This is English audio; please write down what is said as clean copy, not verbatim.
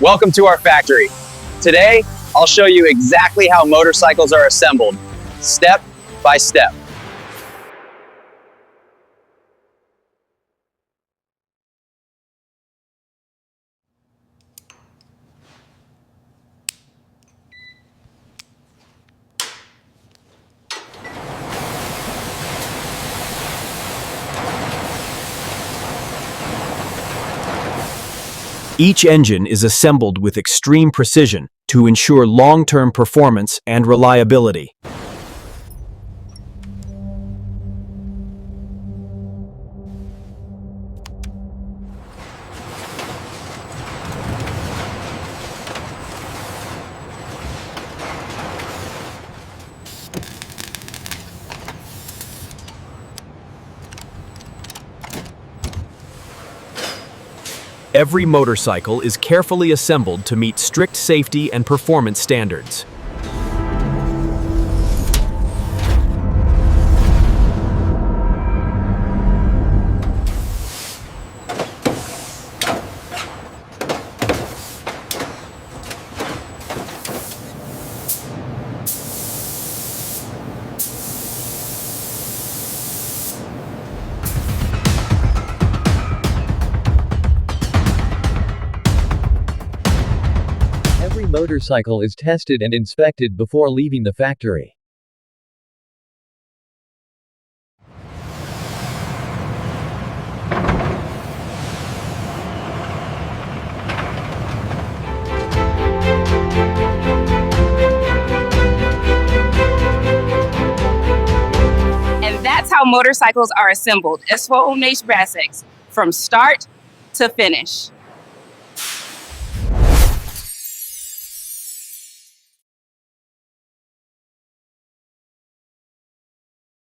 Welcome to our factory. Today, I'll show you exactly how motorcycles are assembled, step by step. Each engine is assembled with extreme precision to ensure long-term performance and reliability. Every motorcycle is carefully assembled to meet strict safety and performance standards. Every motorcycle is tested and inspected before leaving the factory. And that's how motorcycles are assembled, as for Brassex, from start to finish.